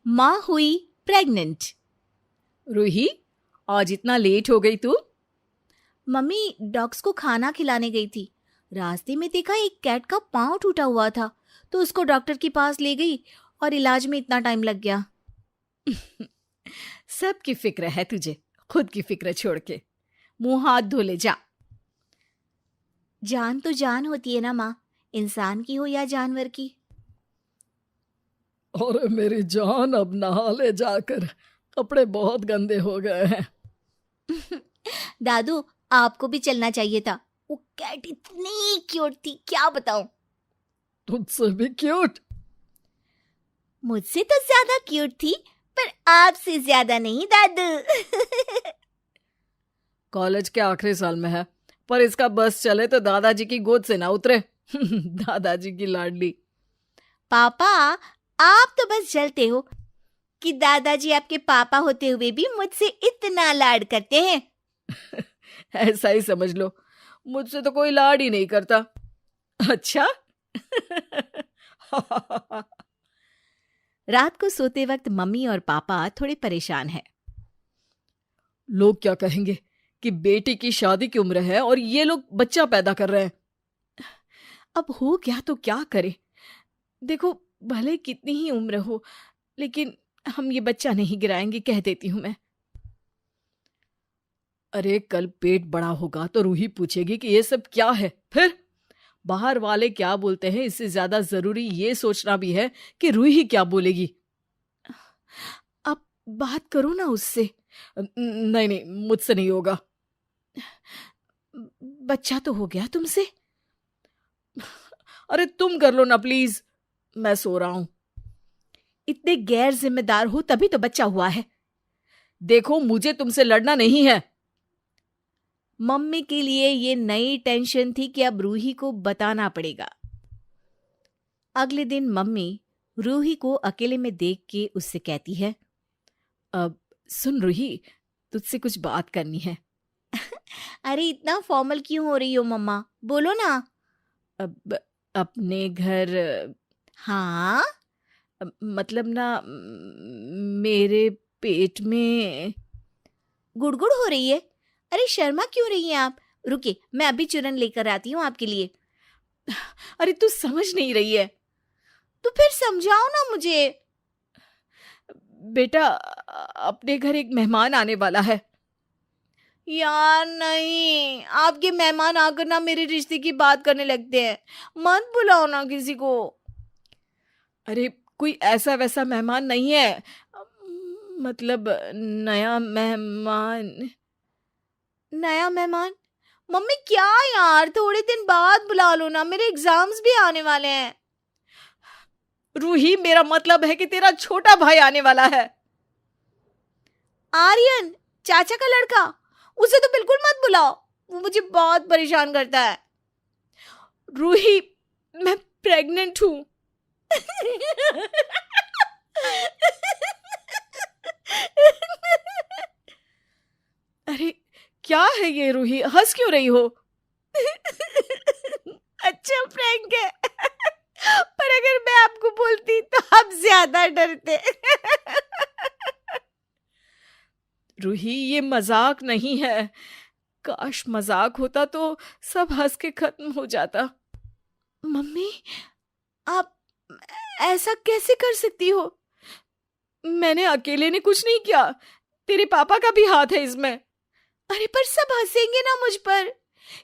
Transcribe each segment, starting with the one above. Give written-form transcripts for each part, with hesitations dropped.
माँ हुई प्रेग्नेंट। रूही, आज इतना लेट हो गई तू? मम्मी, डॉग्स को खाना खिलाने गई थी। रास्ते में देखा एक कैट का पाँव टूटा हुआ था, तो उसको डॉक्टर के पास ले गई और इलाज में इतना टाइम लग गया। सबकी फिक्र है तुझे, खुद की फिक्र छोड़ के मुंह हाथ धो ले जा। जान तो जान होती है ना माँ, इंसान की हो या जानवर की। अरे मेरी जान, अब नहा ले जाकर, कपड़े बहुत गंदे हो गए हैं। दादू, आपको भी चलना चाहिए था। वो कैट इतनी क्यूट थी, क्या बताऊं। तुझसे भी क्यूट? मुझसे तो ज्यादा क्यूट थी, पर आपसे ज्यादा नहीं दादू। कॉलेज के आखिरी साल में है, पर इसका बस चले तो दादाजी की गोद से ना उतरे। दादाजी की लाडली। पापा, आप तो बस जलते हो कि दादाजी आपके पापा होते हुए भी मुझसे इतना लाड करते हैं। ऐसा ही समझ लो, मुझसे तो कोई लाड ही नहीं करता। अच्छा। रात को सोते वक्त मम्मी और पापा थोड़े परेशान हैं। लोग क्या कहेंगे कि बेटी की शादी की उम्र है और ये लोग बच्चा पैदा कर रहे हैं। अब हो क्या तो क्या करे। देखो, भले कितनी ही उम्र हो, लेकिन हम ये बच्चा नहीं गिराएंगे, कह देती हूं मैं। अरे कल पेट बड़ा होगा तो रूही पूछेगी कि ये सब क्या है। फिर बाहर वाले क्या बोलते हैं, इससे ज्यादा जरूरी ये सोचना भी है कि रूही क्या बोलेगी। आप बात करो ना उससे। नहीं नहीं, मुझसे नहीं होगा। बच्चा तो हो गया तुमसे। अरे तुम कर लो ना प्लीज, मैं सो रहा हूं। इतने गैर जिम्मेदार हो तभी तो बच्चा हुआ है। देखो, मुझे तुमसे लड़ना नहीं है। मम्मी के लिए ये नई टेंशन थी कि अब रूही को बताना पड़ेगा। अगले दिन मम्मी रूही को अकेले में देख के उससे कहती है, अब सुन रूही, तुझसे कुछ बात करनी है। अरे इतना फॉर्मल क्यों हो रही हो मम्मा, बोलो ना। अब अपने घर। हाँ, मतलब ना, मेरे पेट में गुड़गुड़ हो रही है। अरे शर्मा क्यों रही हैं आप। रुकिए, मैं अभी चूरन लेकर आती हूँ आपके लिए। अरे तू समझ नहीं रही है। तो फिर समझाओ ना मुझे। बेटा, अपने घर एक मेहमान आने वाला है। यार नहीं, आपके मेहमान आकर ना मेरे रिश्ते की बात करने लगते हैं। मत बुलाओ ना किसी को। अरे कोई ऐसा वैसा मेहमान नहीं है, मतलब नया मेहमान। नया मेहमान? मम्मी क्या यार, थोड़े दिन बाद बुला लो ना, मेरे एग्जाम्स भी आने वाले हैं। रूही, मेरा मतलब है कि तेरा छोटा भाई आने वाला है। आर्यन, चाचा का लड़का, उसे तो बिल्कुल मत बुलाओ, वो मुझे बहुत परेशान करता है। रूही, मैं प्रेग्नेंट हूं। अरे क्या है ये रूही, हंस क्यों रही हो? अच्छा प्रैंक है। पर अगर मैं आपको बोलती तो आप ज्यादा डरते। रूही, ये मजाक नहीं है। काश मजाक होता तो सब हंस के खत्म हो जाता। मम्मी, आप ऐसा कैसे कर सकती हो। मैंने अकेले ने कुछ नहीं किया, तेरे पापा का भी हाथ है इसमें। अरे पर सब हंसेंगे ना मुझ पर।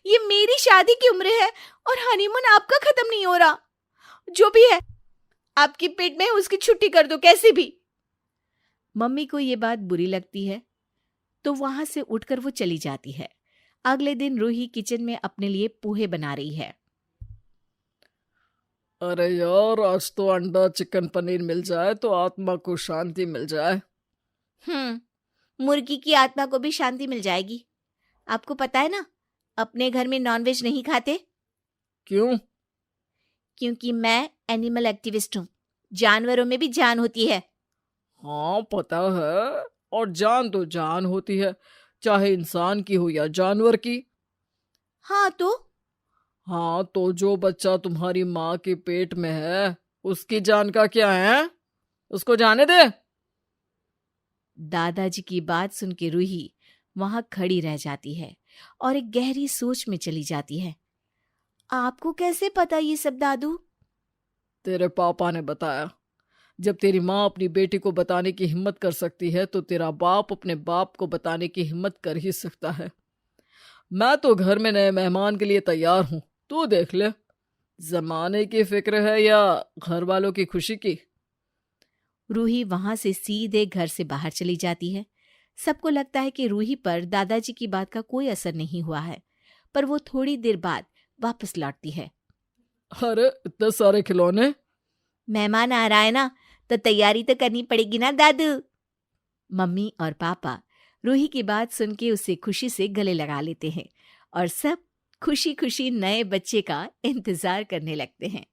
ये मेरी शादी की उम्र है और हनीमून आपका खत्म नहीं हो रहा। जो भी है, आपके पेट में उसकी छुट्टी कर दो कैसे भी। मम्मी को ये बात बुरी लगती है तो वहां से उठकर वो चली जाती है। अगले दिन रूही किचन में अपने लिए पोहे बना रही है। अरे यार, आज तो अंडा चिकन पनीर मिल जाए तो आत्मा को शांति मिल जाए। मुर्गी की आत्मा को भी शांति मिल जाएगी। आपको पता है ना, अपने घर में नॉनवेज नहीं खाते। क्यों? क्योंकि मैं एनिमल एक्टिविस्ट हूँ। जानवरों में भी जान होती है। हाँ पता है, और जान तो जान होती है, चाहे इंसान की हो या जानवर की। हाँ तो जो बच्चा तुम्हारी माँ के पेट में है, उसकी जान का क्या है? उसको जाने दे। दादाजी की बात सुन के रूही वहां खड़ी रह जाती है और एक गहरी सोच में चली जाती है। आपको कैसे पता ये सब दादू? तेरे पापा ने बताया। जब तेरी माँ अपनी बेटी को बताने की हिम्मत कर सकती है तो तेरा बाप अपने बाप को बताने की हिम्मत कर ही सकता है। मैं तो घर में नए मेहमान के लिए तैयार हूं, तू देख ले। जमाने की फिक्र है या घर वालों की खुशी की? रूही वहां से सीधे घर से बाहर चली जाती है। सबको लगता है कि रूही पर दादाजी की बात का कोई असर नहीं हुआ है, पर वो थोड़ी देर बाद वापस लौटती है। अरे इतने सारे खिलौने! मेहमान आ रहा है ना, तो तैयारी तो करनी पड़ेगी ना दादू। मम्मी और पापा रूही की बात सुन के उसे खुशी से गले लगा लेते हैं और सब खुशी खुशी नए बच्चे का इंतजार करने लगते हैं।